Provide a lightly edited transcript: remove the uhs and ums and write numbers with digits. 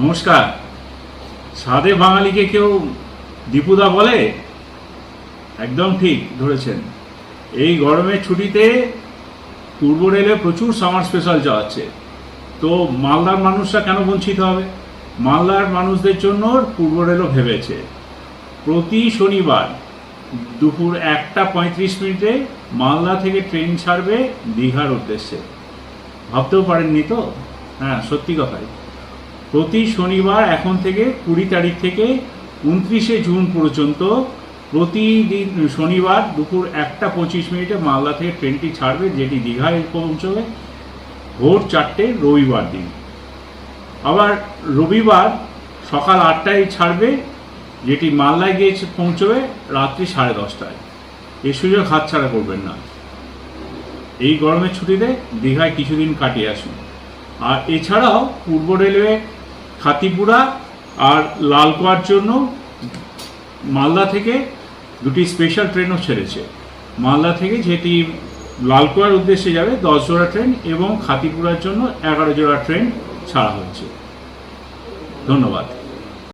নমস্কার। সাধে বাঙালিকে কেউ দীপুদা বলে? একদম ঠিক ধরেছেন। এই গরমের ছুটিতে পূর্ব রেলে প্রচুর সামার স্পেশাল চালাচ্ছে। তো মালদার মানুষরা কেন বঞ্চিত হবে? মালদার মানুষদের জন্য পূর্ব রেলও ভেবেছে। প্রতি শনিবার দুপুর 1:35 মালদা থেকে ট্রেন ছাড়বে দীঘার উদ্দেশ্যে। ভাবতেও পারেননি তো? হ্যাঁ, সত্যি কথাই। প্রতি শনিবার এখন থেকে 20 তারিখ থেকে 29 জুন পর্যন্ত প্রতিদিন শনিবার দুপুর 1:25 মালদা থেকে ট্রেনটি ছাড়বে, যেটি দীঘায় পৌঁছবে ভোর 4টে রবিবার দিন। আবার রবিবার সকাল 8টায় ছাড়বে, যেটি মালদায় গিয়ে পৌঁছবে রাত্রি 10:30টায়। এই সুযোগ হাতছাড়া করবেন না। এই গরমের ছুটিতে দীঘায় কিছুদিন কাটিয়ে আসুন। আর এছাড়াও পূর্ব রেলওয়ে খাতিপুরা আর লালকুয়ার জন্য মালদা থেকে দুটি স্পেশাল ট্রেনও ছেড়েছে। মালদা থেকে যেটি লালকুয়ার উদ্দেশ্যে যাবে 10 জোড়া ট্রেন এবং খাতিপুরার জন্য 11 জোড়া ট্রেন ছাড়া হয়েছে। ধন্যবাদ।